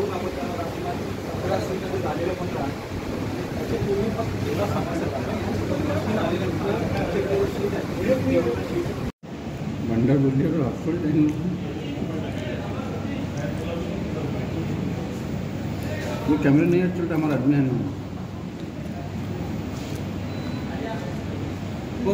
जाऊन आपण त्यांना झालेलं पण त्याचे पूर्वी फक्त जिल्हा मंडळ बुद्धिवर हॉस्पिटल ये कैमरा नहीं चलता हमारा आदमी है वो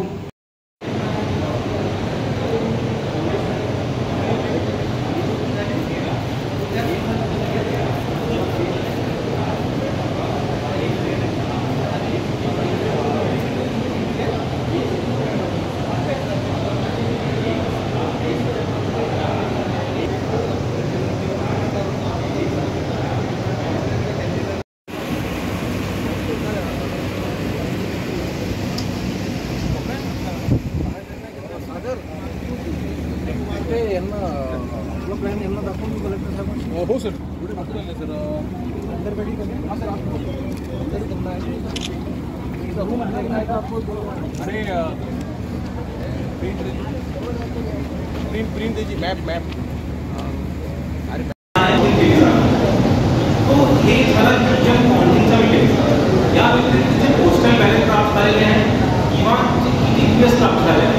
हो सर पुढे दाखवलं सर अंदर बैठी करना हाँ सर आपको अंदर करना है रूम अंदर है आपको अरे प्रिंट दीजिए मैप अरे तो हे झालं तुमच्या कॉन्टिंगचा विषय या व्यतिरिक्त जे पोस्टल बॅलेट प्राप्त झालेले आहे किंवा जे ETPS प्राप्त झालेले आहे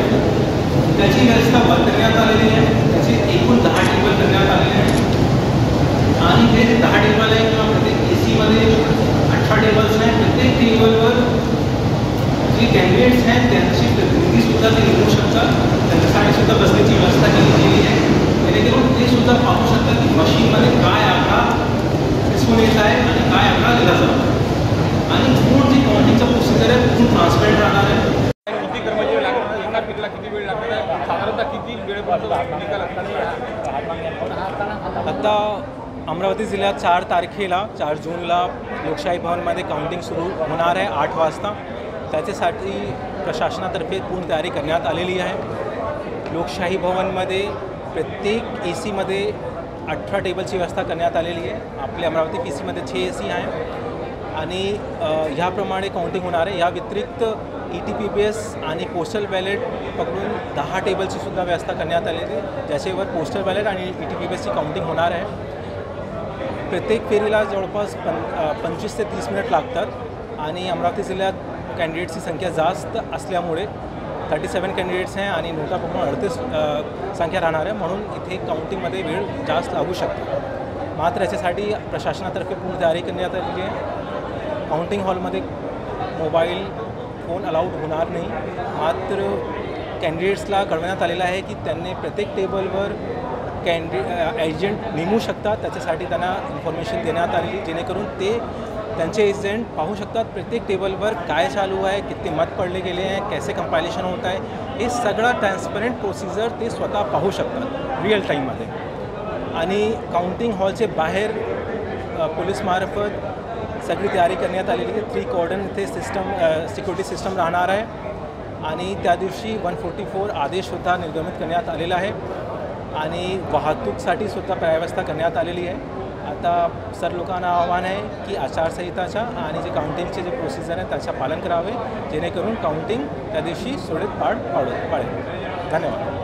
त्याची व्यवस्था बंद करण्यात आलेली आहे त्याचे एकूण 10 टेबल करण्यात आलेले आहे आणि हे 10 टेबल आहे किंवा प्रत्येक AC मध्ये 18 टेबल्स आहेत प्रत्येक टेबलवर जे कॅन्डिडेट्स आहेत त्यांची प्रतिनिधी सुद्धा ते येऊ शकतात त्यांच्यासाठी सुद्धा बसण्याची व्यवस्था केलेली आहे जेणेकरून ते सुद्धा पाहू शकतात की मशीनमध्ये काय आकडा दिसून येत आहे आणि काय आकडा दिला जातो आणि पूर्ण जी काउंटिंगचा प्रोसिजर आहे पूर्ण ट्रान्सपरंट राहणार आहे किती कर्मचारी लागतात एका पिकला किती वेळ लागणार आहे साधारणतः किती वेळेपर्यंत निकाल आता अमरावती जिल्ह्यात 4 तारखेला 4 जूनला लोकशाही भवनमध्ये काउंटिंग सुरू होणार आहे 8 वाजता त्याच्यासाठी प्रशासनातर्फे पूर्ण तयारी करण्यात आलेली आहे लोकशाही भवनमध्ये प्रत्येक AC मध्ये 18 टेबलची व्यवस्था करण्यात आलेली आहे आपल्या अमरावती PC मध्ये 6 AC आहे आणि ह्याप्रमाणे काउंटिंग होणार आहे या व्यतिरिक्त ETPS आणि पोस्टल बॅलेट पकडून 10 टेबलची सुद्धा व्यवस्था करण्यात आलेली आहे ज्याच्यावर पोस्टल बॅलेट आणि ETPSची काउंटिंग होणार आहे प्रत्येक फेरीला जवळपास 25 ते 30 मिनिट लागतात आणि अमरावती जिल्ह्यात कॅन्डिडेट्सची संख्या जास्त असल्यामुळे 37 कॅन्डिडेट्स आहे आणि नोटा पकडून 38 संख्या राहणार आहे म्हणून इथे काउंटिंगमध्ये वेळ जास्त लागू शकतो मात्र याच्यासाठी प्रशासनातर्फे पूर्ण तयारी करण्यात आलेली आहे काउंटिंग हॉलमध्ये मोबाईल फोन अलाउड होणार नाही मात्र कॅन्डिडेट्सला कळवण्यात आलेलं आहे की त्यांनी प्रत्येक टेबलवर एजंट नेमू शकतात त्याच्यासाठी त्यांना इन्फॉर्मेशन देण्यात आलेली जेणेकरून ते त्यांचे एजंट पाहू शकतात प्रत्येक टेबलवर काय चालू आहे किती मत पडले गेले आहे कैसे कंपायलेशन होत आहे हे सगळं ट्रान्सपरंट प्रोसिजर ते स्वतः पाहू शकतात रिअल टाईममध्ये आणि काउंटिंग हॉलचे बाहेर पोलीसमार्फत सगळी तयारी करण्यात आलेली आहे 3 कॉर्डन इथे सिस्टम सिक्युरिटी सिस्टम राहणार आहे आणि त्या दिवशी 144 आदेशसुद्धा निर्गमित करण्यात आलेला आहे आणि वाहतूकसाठी सुद्धा व्यवस्था करण्यात आलेली आहे आता सर्व लोकांना आव्हान आहे की आचारसंहिताच्या आणि जे काउंटिंगचे जे प्रोसिजर आहे त्याचं पालन करावे जेणेकरून काउंटिंग त्या दिवशी सुरळीत पार पाडेल धन्यवाद